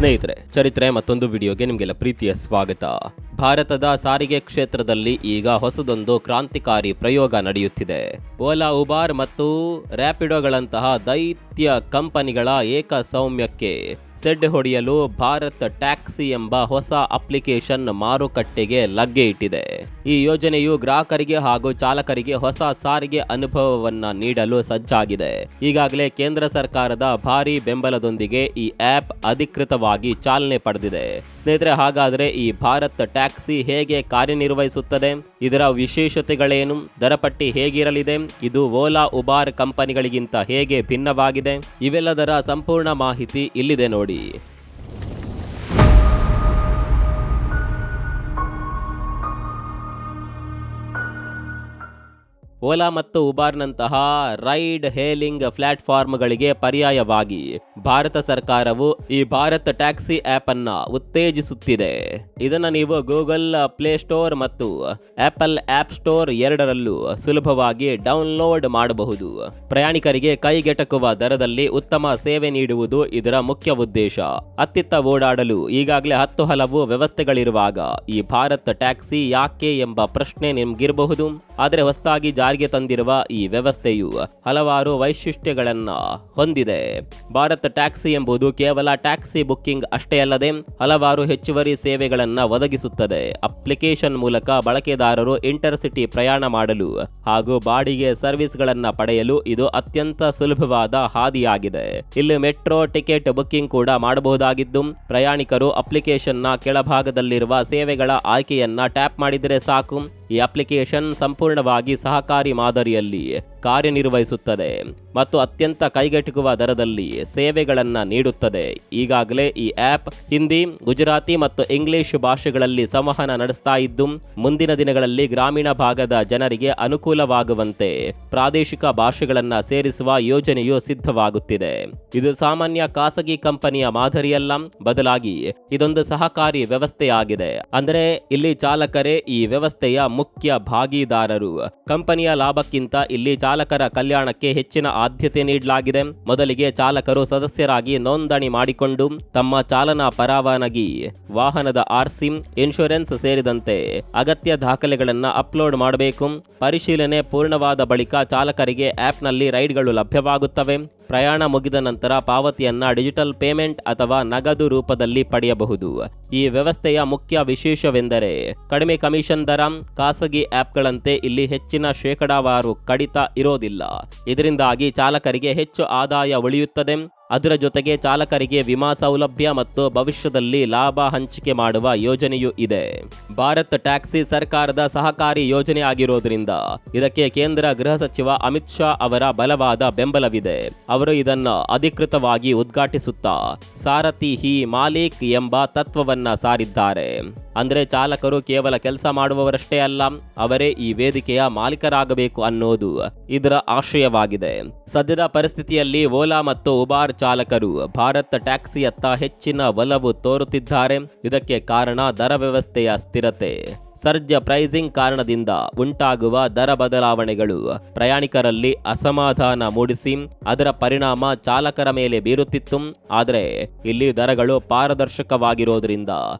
ಸ್ನೇಹಿತರೆ, ಚರಿತ್ರೆ ಮತ್ತೊಂದು ವಿಡಿಯೋಗೆ ನಿಮಗೆಲ್ಲ ಪ್ರೀತಿಯ ಸ್ವಾಗತ. ಭಾರತದ ಸಾರಿಗೆ ಕ್ಷೇತ್ರದಲ್ಲಿ ಈಗ ಹೊಸದೊಂದು ಕ್ರಾಂತಿಕಾರಿ ಪ್ರಯೋಗ ನಡೆಯುತ್ತಿದೆ. ಓಲಾ, ಉಬಾರ್ ಮತ್ತು ರ್ಯಾಪಿಡೋಗಳಂತಹ ದೈತ್ಯ ಕಂಪನಿಗಳ ಏಕಸ್ವಾಮ್ಯಕ್ಕೆ ಸೆಡ್ ಹೊಡೆಯಲು ಭಾರತ್ ಟ್ಯಾಕ್ಸಿ ಎಂಬ ಹೊಸ ಅಪ್ಲಿಕೇಶನ್ ಮಾರುಕಟ್ಟೆಗೆ ಲಗ್ಗೆ ಇಟ್ಟಿದೆ. ಈ ಯೋಜನೆಯು ಗ್ರಾಹಕರಿಗೆ ಹಾಗೂ ಚಾಲಕರಿಗೆ ಹೊಸ ಸಾರಿಗೆ ಅನುಭವವನ್ನ ನೀಡಲು ಸಜ್ಜಾಗಿದೆ. ಈಗಾಗಲೇ ಕೇಂದ್ರ ಸರ್ಕಾರದ ಭಾರಿ ಬೆಂಬಲದೊಂದಿಗೆ ಈ ಆಪ್ ಅಧಿಕೃತವಾಗಿ ಚಾಲನೆ ಪಡೆದಿದೆ. ಸ್ನೇಹಿತರೆ, ಹಾಗಾದರೆ ಈ ಭಾರತ್ ಟ್ಯಾಕ್ಸಿ ಹೇಗೆ ಕಾರ್ಯನಿರ್ವಹಿಸುತ್ತದೆ, ಇದರ ವಿಶೇಷತೆಗಳೇನು, ದರಪಟ್ಟಿ ಹೇಗಿರಲಿದೆ, ಇದು ಓಲಾ, ಉಬಾರ್ ಕಂಪನಿಗಳಿಗಿಂತ ಹೇಗೆ ಭಿನ್ನವಾಗಿದೆ, ಇವೆಲ್ಲದರ ಸಂಪೂರ್ಣ ಮಾಹಿತಿ ಇಲ್ಲಿದೆ ನೋಡಿ. ಓಲಾ ಮತ್ತು ಉಬಾರ್ನಂತಹ ರೈಡ್ ಹೇಲಿಂಗ್ ಪ್ಲಾಟ್ಫಾರ್ಮ್ಗಳಿಗೆ ಪರ್ಯಾಯವಾಗಿ ಭಾರತ ಸರ್ಕಾರವು ಈ ಭಾರತ್ ಟ್ಯಾಕ್ಸಿ ಆಪ್ ಅನ್ನ ಉತ್ತೇಜಿಸುತ್ತಿದೆ. ಇದನ್ನು ನೀವು ಗೂಗಲ್ ಪ್ಲೇಸ್ಟೋರ್ ಮತ್ತು ಆಪಲ್ ಆಪ್ ಸ್ಟೋರ್ ಎರಡರಲ್ಲೂ ಸುಲಭವಾಗಿ ಡೌನ್ಲೋಡ್ ಮಾಡಬಹುದು. ಪ್ರಯಾಣಿಕರಿಗೆ ಕೈಗೆಟಕುವ ದರದಲ್ಲಿ ಉತ್ತಮ ಸೇವೆ ನೀಡುವುದು ಇದರ ಮುಖ್ಯ ಉದ್ದೇಶ. ಅತ್ತಿತ್ತ ಓಡಾಡಲು ಈಗಾಗಲೇ 10 ಹಲವು ವ್ಯವಸ್ಥೆಗಳಿರುವಾಗ ಈ ಭಾರತ್ ಟ್ಯಾಕ್ಸಿ ಯಾಕೆ ಎಂಬ ಪ್ರಶ್ನೆ ನಿಮ್ಗಿರಬಹುದು. ಆದರೆ ಹೊಸದಾಗಿ ಜಾರಿಗೆ ತಂದಿರುವ ಈ ವ್ಯವಸ್ಥೆಯು ಹಲವಾರು ವೈಶಿಷ್ಟ್ಯಗಳನ್ನ ಹೊಂದಿದೆ. ಭಾರತ್ ಟ್ಯಾಕ್ಸಿ ಎಂಬುದು ಕೇವಲ ಟ್ಯಾಕ್ಸಿ ಬುಕ್ಕಿಂಗ್ ಅಷ್ಟೇ ಅಲ್ಲದೆ ಹಲವಾರು ಹೆಚ್ಚುವರಿ ಸೇವೆಗಳನ್ನ ಒದಗಿಸುತ್ತದೆ. ಅಪ್ಲಿಕೇಶನ್ ಮೂಲಕ ಬಳಕೆದಾರರು ಇಂಟರ್ಸಿಟಿ ಪ್ರಯಾಣ ಮಾಡಲು ಹಾಗೂ ಬಾಡಿಗೆ ಸರ್ವಿಸ್ಗಳನ್ನ ಪಡೆಯಲು ಇದು ಅತ್ಯಂತ ಸುಲಭವಾದ ಹಾದಿಯಾಗಿದೆ. ಇಲ್ಲಿ ಮೆಟ್ರೋ ಟಿಕೆಟ್ ಬುಕ್ಕಿಂಗ್ ಕೂಡ ಮಾಡಬಹುದಾಗಿದ್ದು, ಪ್ರಯಾಣಿಕರು ಅಪ್ಲಿಕೇಶನ್ನ ಕೆಳಭಾಗದಲ್ಲಿರುವ ಸೇವೆಗಳ ಆಯ್ಕೆಯನ್ನ ಟ್ಯಾಪ್ ಮಾಡಿದರೆ ಸಾಕು. ಈ ಅಪ್ಲಿಕೇಶನ್ ಸಂಪೂರ್ಣವಾಗಿ ಸಹಕಾರಿ ಮಾದರಿಯಲ್ಲಿ ಕಾರ್ಯನಿರ್ವಹಿಸುತ್ತದೆ ಮತ್ತು ಅತ್ಯಂತ ಕೈಗೆಟುಕುವ ದರದಲ್ಲಿ ಸೇವೆಗಳನ್ನು ನೀಡುತ್ತದೆ. ಈಗಾಗಲೇ ಈ ಆಪ್ ಹಿಂದಿ, ಗುಜರಾತಿ ಮತ್ತು ಇಂಗ್ಲಿಷ್ ಭಾಷೆಗಳಲ್ಲಿ ಸಂವಹನ ನಡೆಸ್ತಾ ಇದ್ದು, ಮುಂದಿನ ದಿನಗಳಲ್ಲಿ ಗ್ರಾಮೀಣ ಭಾಗದ ಜನರಿಗೆ ಅನುಕೂಲವಾಗುವಂತೆ ಪ್ರಾದೇಶಿಕ ಭಾಷೆಗಳನ್ನು ಸೇರಿಸುವ ಯೋಜನೆಯು ಸಿದ್ಧವಾಗುತ್ತಿದೆ. ಇದು ಸಾಮಾನ್ಯ ಖಾಸಗಿ ಕಂಪನಿಯ ಮಾದರಿಯಲ್ಲ, ಬದಲಾಗಿ ಇದೊಂದು ಸಹಕಾರಿ ವ್ಯವಸ್ಥೆಯಾಗಿದೆ. ಅಂದರೆ ಇಲ್ಲಿ ಚಾಲಕರೇ ಈ ವ್ಯವಸ್ಥೆಯ ಮುಖ್ಯ ಭಾಗಿದಾರರು. ಕಂಪನಿಯ ಲಾಭಕ್ಕಿಂತ ಇಲ್ಲಿ ಚಾಲಕರ ಕಲ್ಯಾಣಕ್ಕೆ ಹೆಚ್ಚಿನ ಆದ್ಯತೆ ನೀಡಲಾಗಿದೆ. ಮೊದಲಿಗೆ ಚಾಲಕರು ಸದಸ್ಯರಾಗಿ ನೋಂದಣಿ ಮಾಡಿಕೊಂಡು ತಮ್ಮ ಚಾಲನಾ ಪರವಾನಗಿ, ವಾಹನದ ಆರ್ಸಿ, ಇನ್ಶೂರೆನ್ಸ್ ಸೇರಿದಂತೆ ಅಗತ್ಯ ದಾಖಲೆಗಳನ್ನು ಅಪ್ಲೋಡ್ ಮಾಡಬೇಕು. ಪರಿಶೀಲನೆ ಪೂರ್ಣವಾದ ಬಳಿಕ ಚಾಲಕರಿಗೆ ಆಪ್ನಲ್ಲಿ ರೈಡ್ಗಳು ಲಭ್ಯವಾಗುತ್ತವೆ. ಪ್ರಯಾಣ ಮುಗಿದ ನಂತರ ಪಾವತಿಯನ್ನ ಡಿಜಿಟಲ್ ಪೇಮೆಂಟ್ ಅಥವಾ ನಗದು ರೂಪದಲ್ಲಿ ಪಡೆಯಬಹುದು. ಈ ವ್ಯವಸ್ಥೆಯ ಮುಖ್ಯ ವಿಶೇಷವೆಂದರೆ ಕಡಿಮೆ ಕಮಿಷನ್ ದರ. ಖಾಸಗಿ ಆಪ್ಗಳಂತೆ ಇಲ್ಲಿ ಹೆಚ್ಚಿನ ಶೇಕಡಾವಾರು ಕಡಿತ ಇರೋದಿಲ್ಲ. ಇದರಿಂದಾಗಿ ಚಾಲಕರಿಗೆ ಹೆಚ್ಚು ಆದಾಯ ಉಳಿಯುತ್ತದೆ. ಅದರ ಜೊತೆಗೆ ಚಾಲಕರಿಗೆ ವಿಮಾ ಸೌಲಭ್ಯ ಮತ್ತು ಭವಿಷ್ಯದಲ್ಲಿ ಲಾಭ ಹಂಚಿಕೆ ಮಾಡುವ ಯೋಜನೆಯೂ ಇದೆ. ಭಾರತ್ ಟ್ಯಾಕ್ಸಿ ಸರ್ಕಾರದ ಸಹಕಾರಿ ಯೋಜನೆ ಆಗಿರೋದ್ರಿಂದ ಇದಕ್ಕೆ ಕೇಂದ್ರ ಗೃಹ ಸಚಿವ ಅಮಿತ್ ಶಾ ಅವರ ಬಲವಾದ ಬೆಂಬಲವಿದೆ. ಅವರು ಇದನ್ನು ಅಧಿಕೃತವಾಗಿ ಉದ್ಘಾಟಿಸುತ್ತಾ ಸಾರಥಿ ಹಿ ಮಾಲೀಕ್ ಎಂಬ ತತ್ವವನ್ನ ಸಾರಿದ್ದಾರೆ. ಅಂದ್ರೆ ಚಾಲಕರು ಕೇವಲ ಕೆಲಸ ಮಾಡುವವರಷ್ಟೇ ಅಲ್ಲ, ಅವರೇ ಈ ವೇದಿಕೆಯ ಮಾಲೀಕರಾಗಬೇಕು ಅನ್ನೋದು ಇದರ ಆಶಯವಾಗಿದೆ. ಸದ್ಯದ ಪರಿಸ್ಥಿತಿಯಲ್ಲಿ ಓಲಾ ಮತ್ತು ಉಬಾರ್ ಚಾಲಕರು ಭಾರತ್ ಟ್ಯಾಕ್ಸಿಯತ್ತ ಹೆಚ್ಚಿನ ಒಲವು ತೋರುತ್ತಿದ್ದಾರೆ. ಇದಕ್ಕೆ ಕಾರಣ ದರ ವ್ಯವಸ್ಥೆಯ ಸ್ಥಿರತೆ. ಸರ್ಜ್ ಪ್ರೈಸಿಂಗ್ ಕಾರಣದಿಂದ ಉಂಟಾಗುವ ದರ ಬದಲಾವಣೆಗಳು ಪ್ರಯಾಣಿಕರಲ್ಲಿ ಅಸಮಾಧಾನ ಮೂಡಿಸಿ ಅದರ ಪರಿಣಾಮ ಚಾಲಕರ ಮೇಲೆ ಬೀರುತ್ತಿತ್ತು. ಆದರೆ ಇಲ್ಲಿ ದರಗಳು ಪಾರದರ್ಶಕವಾಗಿರೋದ್ರಿಂದ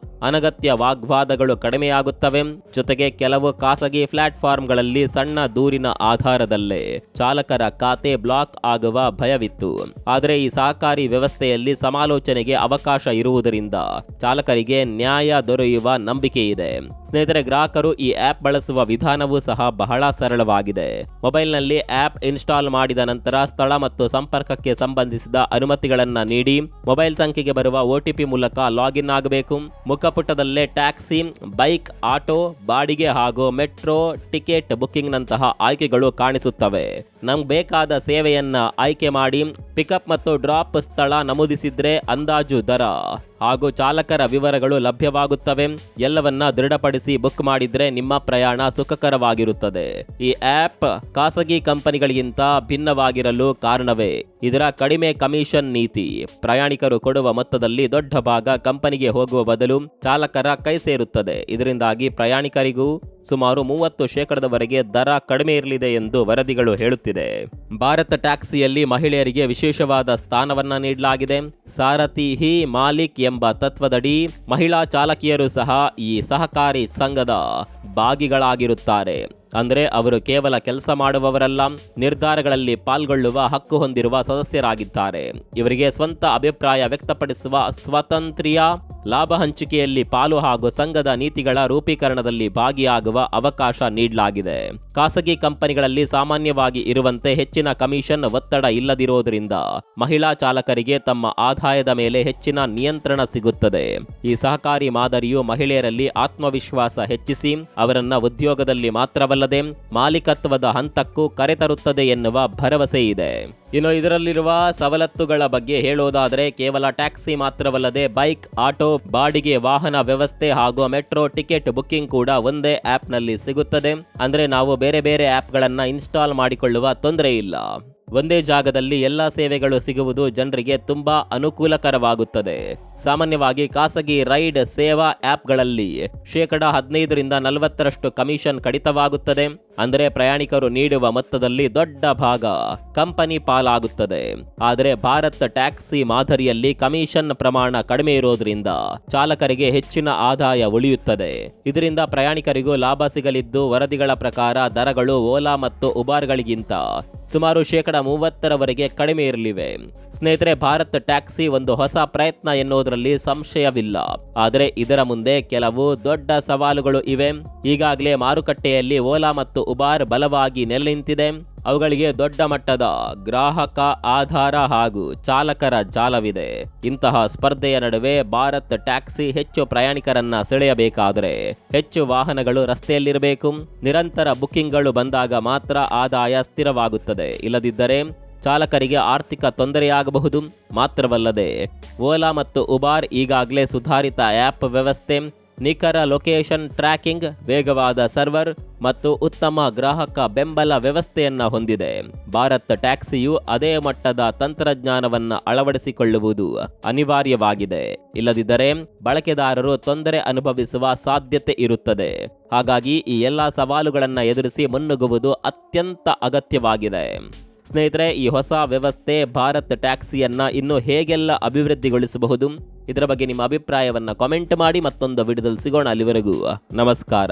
ಅನಗತ್ಯ ವಾಗ್ವಾದಗಳು ಕಡಿಮೆಯಾಗುತ್ತವೆ. ಜೊತೆಗೆ ಕೆಲವು ಖಾಸಗಿ ಪ್ಲಾಟ್ಫಾರ್ಮ್ಗಳಲ್ಲಿ ಸಣ್ಣ ದೂರಿನ ಆಧಾರದಲ್ಲೇ ಚಾಲಕರ ಖಾತೆ ಬ್ಲಾಕ್ ಆಗುವ ಭಯವಿತ್ತು. ಆದರೆ ಈ ಸಹಕಾರಿ ವ್ಯವಸ್ಥೆಯಲ್ಲಿ ಸಮಾಲೋಚನೆಗೆ ಅವಕಾಶ ಇರುವುದರಿಂದ ಚಾಲಕರಿಗೆ ನ್ಯಾಯ ದೊರೆಯುವ ನಂಬಿಕೆ ಇದೆ. ಸ್ನೇಹಿತರೆ, ಗ್ರಾಹಕರು ಈ ಆಪ್ ಬಳಸುವ ವಿಧಾನವೂ ಸಹ ಬಹಳ ಸರಳವಾಗಿದೆ. ಮೊಬೈಲ್ನಲ್ಲಿ ಆಪ್ ಇನ್ಸ್ಟಾಲ್ ಮಾಡಿದ ನಂತರ ಸ್ಥಳ ಮತ್ತು ಸಂಪರ್ಕಕ್ಕೆ ಸಂಬಂಧಿಸಿದ ಅನುಮತಿಗಳನ್ನು ನೀಡಿ ಮೊಬೈಲ್ ಸಂಖ್ಯೆಗೆ ಬರುವ OTP ಮೂಲಕ ಲಾಗಿನ್ ಆಗಬೇಕು. ಮುಖಪುಟದಲ್ಲೇ ಟ್ಯಾಕ್ಸಿ, ಬೈಕ್, ಆಟೋ, ಬಾಡಿಗೆ ಹಾಗೂ ಮೆಟ್ರೋ ಟಿಕೆಟ್ ಬುಕ್ಕಿಂಗ್ ನಂತಹ ಆಯ್ಕೆಗಳು ಕಾಣಿಸುತ್ತವೆ. ನಮ್ಗೆ ಬೇಕಾದ ಸೇವೆಯನ್ನ ಆಯ್ಕೆ ಮಾಡಿ ಪಿಕಪ್ ಮತ್ತು ಡ್ರಾಪ್ ಸ್ಥಳ ನಮೂದಿಸಿದ್ರೆ ಅಂದಾಜು ದರ ಹಾಗೂ ಚಾಲಕರ ವಿವರಗಳು ಲಭ್ಯವಾಗುತ್ತವೆ. ಎಲ್ಲವನ್ನ ದೃಢಪಡಿಸಿ ಬುಕ್ ಮಾಡಿದ್ರೆ ನಿಮ್ಮ ಪ್ರಯಾಣ ಸುಖಕರವಾಗಿರುತ್ತದೆ. ಈ ಆಪ್ ಖಾಸಗಿ ಕಂಪನಿಗಳಿಗಿಂತ ಭಿನ್ನವಾಗಿರಲು ಕಾರಣವೇ ಇದರ ಕಡಿಮೆ ಕಮಿಷನ್ ನೀತಿ ಪ್ರಯಾಣಿಕರು ಕೊಡುವ ಮೊತ್ತದಲ್ಲಿ ದೊಡ್ಡ ಭಾಗ ಕಂಪನಿಗೆ ಹೋಗುವ ಬದಲು ಚಾಲಕರ ಕೈ ಸೇರುತ್ತದೆ. ಇದರಿಂದಾಗಿ ಪ್ರಯಾಣಿಕರಿಗೂ ಸುಮಾರು 30% ದರ ಕಡಿಮೆ ಇರಲಿದೆ ಎಂದು ವರದಿಗಳು ಹೇಳುತ್ತಿದೆ. ಭಾರತ ಟ್ಯಾಕ್ಸಿಯಲ್ಲಿ ಮಹಿಳೆಯರಿಗೆ ವಿಶೇಷವಾದ ಸ್ಥಾನವನ್ನ ನೀಡಲಾಗಿದೆ. ಸಾರಥಿ ಹಿ ಮಾಲಿಕ್ ಎಂಬ ತತ್ವದಡಿ ಮಹಿಳಾ ಚಾಲಕಿಯರು ಸಹ ಈ ಸಹಕಾರಿ ಸಂಘದ ಭಾಗಿಗಳಾಗಿರುತ್ತಾರೆ. ಅಂದ್ರೆ ಅವರು ಕೇವಲ ಕೆಲಸ ಮಾಡುವವರಲ್ಲ, ನಿರ್ಧಾರಗಳಲ್ಲಿ ಪಾಲ್ಗೊಳ್ಳುವ ಹಕ್ಕು ಹೊಂದಿರುವ ಸದಸ್ಯರಾಗಿದ್ದಾರೆ. ಇವರಿಗೆ ಸ್ವಂತ ಅಭಿಪ್ರಾಯ ವ್ಯಕ್ತಪಡಿಸುವ ಸ್ವಾತಂತ್ರ್ಯ, ಲಾಭ ಹಂಚಿಕೆಯಲ್ಲಿ ಪಾಲು ಹಾಗೂ ಸಂಘದ ನೀತಿಗಳ ರೂಪೀಕರಣದಲ್ಲಿ ಭಾಗಿಯಾಗುವ ಅವಕಾಶ ನೀಡಲಾಗಿದೆ. ಖಾಸಗಿ ಕಂಪನಿಗಳಲ್ಲಿ ಸಾಮಾನ್ಯವಾಗಿ ಇರುವಂತೆ ಹೆಚ್ಚಿನ ಕಮಿಷನ್ ಒತ್ತಡ ಇಲ್ಲದಿರೋದ್ರಿಂದ ಮಹಿಳಾ ಚಾಲಕರಿಗೆ ತಮ್ಮ ಆದಾಯದ ಮೇಲೆ ಹೆಚ್ಚಿನ ನಿಯಂತ್ರಣ ಸಿಗುತ್ತದೆ. ಈ ಸಹಕಾರಿ ಮಾದರಿಯು ಮಹಿಳೆಯರಲ್ಲಿ ಆತ್ಮವಿಶ್ವಾಸ ಹೆಚ್ಚಿಸಿ ಅವರನ್ನ ಉದ್ಯೋಗದಲ್ಲಿ ಮಾತ್ರವಲ್ಲದೆ ಮಾಲೀಕತ್ವದ ಹಂತಕ್ಕೂ ಕರೆತರುತ್ತದೆ ಎನ್ನುವ ಭರವಸೆ ಇದೆ. ಇನ್ನು ಇದರಲ್ಲಿರುವ ಸವಲತ್ತುಗಳ ಬಗ್ಗೆ ಹೇಳೋದಾದರೆ ಕೇವಲ ಟ್ಯಾಕ್ಸಿ ಮಾತ್ರವಲ್ಲದೆ ಬೈಕ್, ಆಟೋ, ಬಾಡಿಗೆ ವಾಹನ ವ್ಯವಸ್ಥೆ ಹಾಗೂ ಮೆಟ್ರೋ ಟಿಕೆಟ್ ಬುಕ್ಕಿಂಗ್ ಕೂಡ ಒಂದೇ ಆಪ್ನಲ್ಲಿ ಸಿಗುತ್ತದೆ. ಅಂದ್ರೆ ನಾವು ಬೇರೆ ಬೇರೆ ಆಪ್ಗಳನ್ನ ಇನ್ಸ್ಟಾಲ್ ಮಾಡಿಕೊಳ್ಳುವ ತೊಂದರೆ ಇಲ್ಲ. ಒಂದೇ ಜಾಗದಲ್ಲಿ ಎಲ್ಲ ಸೇವೆಗಳು ಸಿಗುವುದು ಜನರಿಗೆ ತುಂಬಾ ಅನುಕೂಲಕರವಾಗುತ್ತದೆ. ಸಾಮಾನ್ಯವಾಗಿ ಖಾಸಗಿ ರೈಡ್ ಸೇವಾ ಆಪ್ಗಳಲ್ಲಿ 15% ಕಮಿಷನ್ ಕಡಿತವಾಗುತ್ತದೆ. ಅಂದರೆ ಪ್ರಯಾಣಿಕರು ನೀಡುವ ಮೊತ್ತದಲ್ಲಿ ದೊಡ್ಡ ಭಾಗ ಕಂಪನಿ ಪಾಲಾಗುತ್ತದೆ. ಆದರೆ ಭಾರತ್ ಟ್ಯಾಕ್ಸಿ ಮಾದರಿಯಲ್ಲಿ ಕಮಿಷನ್ ಪ್ರಮಾಣ ಕಡಿಮೆ ಇರೋದ್ರಿಂದ ಚಾಲಕರಿಗೆ ಹೆಚ್ಚಿನ ಆದಾಯ ಉಳಿಯುತ್ತದೆ. ಇದರಿಂದ ಪ್ರಯಾಣಿಕರಿಗೂ ಲಾಭ ಸಿಗಲಿದ್ದು, ವರದಿಗಳ ಪ್ರಕಾರ ದರಗಳು ಓಲಾ ಮತ್ತು ಉಬಾರ್ಗಳಿಗಿಂತ ಸುಮಾರು 30% ಕಡಿಮೆ ಇರಲಿವೆ. ಸ್ನೇಹಿತರೆ, ಭಾರತ್ ಟ್ಯಾಕ್ಸಿ ಒಂದು ಹೊಸ ಪ್ರಯತ್ನ ಎನ್ನುವುದರಲ್ಲಿ ಸಂಶಯವಿಲ್ಲ. ಆದರೆ ಇದರ ಮುಂದೆ ಕೆಲವು ದೊಡ್ಡ ಸವಾಲುಗಳು ಇವೆ. ಈಗಾಗಲೇ ಮಾರುಕಟ್ಟೆಯಲ್ಲಿ ಓಲಾ ಮತ್ತು ಉಬಾರ್ ಬಲವಾಗಿ ನೆಲೆ ನಿಂತಿದೆ. ಅವುಗಳಿಗೆ ದೊಡ್ಡ ಮಟ್ಟದ ಗ್ರಾಹಕ ಆಧಾರ ಹಾಗೂ ಚಾಲಕರ ಜಾಲವಿದೆ. ಇಂತಹ ಸ್ಪರ್ಧೆಯ ನಡುವೆ ಭಾರತ್ ಟ್ಯಾಕ್ಸಿ ಹೆಚ್ಚು ಪ್ರಯಾಣಿಕರನ್ನ ಸೆಳೆಯಬೇಕಾದರೆ ಹೆಚ್ಚು ವಾಹನಗಳು ರಸ್ತೆಯಲ್ಲಿರಬೇಕು. ನಿರಂತರ ಬುಕ್ಕಿಂಗ್ಗಳು ಬಂದಾಗ ಮಾತ್ರ ಆದಾಯ ಸ್ಥಿರವಾಗುತ್ತದೆ. ಇಲ್ಲದಿದ್ದರೆ ಚಾಲಕರಿಗೆ ಆರ್ಥಿಕ ತೊಂದರೆಯಾಗಬಹುದು. ಮಾತ್ರವಲ್ಲದೆ ಓಲಾ ಮತ್ತು ಉಬಾರ್ ಈಗಾಗಲೇ ಸುಧಾರಿತ ಆ್ಯಪ್ ವ್ಯವಸ್ಥೆ, ನಿಖರ ಲೊಕೇಶನ್ ಟ್ರ್ಯಾಕಿಂಗ್, ವೇಗವಾದ ಸರ್ವರ್ ಮತ್ತು ಉತ್ತಮ ಗ್ರಾಹಕ ಬೆಂಬಲ ವ್ಯವಸ್ಥೆಯನ್ನ ಹೊಂದಿದೆ. ಭಾರತ್ ಟ್ಯಾಕ್ಸಿಯು ಅದೇ ಮಟ್ಟದ ತಂತ್ರಜ್ಞಾನವನ್ನ ಅಳವಡಿಸಿಕೊಳ್ಳುವುದು ಅನಿವಾರ್ಯವಾಗಿದೆ. ಇಲ್ಲದಿದ್ದರೆ ಬಳಕೆದಾರರು ತೊಂದರೆ ಅನುಭವಿಸುವ ಸಾಧ್ಯತೆ ಇರುತ್ತದೆ. ಹಾಗಾಗಿ ಈ ಎಲ್ಲ ಸವಾಲುಗಳನ್ನು ಎದುರಿಸಿ ಮುನ್ನುಗ್ಗುವುದು ಅತ್ಯಂತ ಅಗತ್ಯವಾಗಿದೆ. ಸ್ನೇಹಿತರೆ, ಈ ಹೊಸ ವ್ಯವಸ್ಥೆ ಭಾರತ್ ಟ್ಯಾಕ್ಸಿಯನ್ನ ಇನ್ನು ಹೇಗೆಲ್ಲ ಅಭಿವೃದ್ಧಿಗೊಳಿಸಬಹುದು, ಇದರ ಬಗ್ಗೆ ನಿಮ್ಮ ಅಭಿಪ್ರಾಯವನ್ನ ಕಾಮೆಂಟ್ ಮಾಡಿ. ಮತ್ತೊಂದು ವಿಡಿಯೋದಲ್ಲಿ ಸಿಗೋಣ. ಅಲ್ಲಿವರೆಗೂ ನಮಸ್ಕಾರ.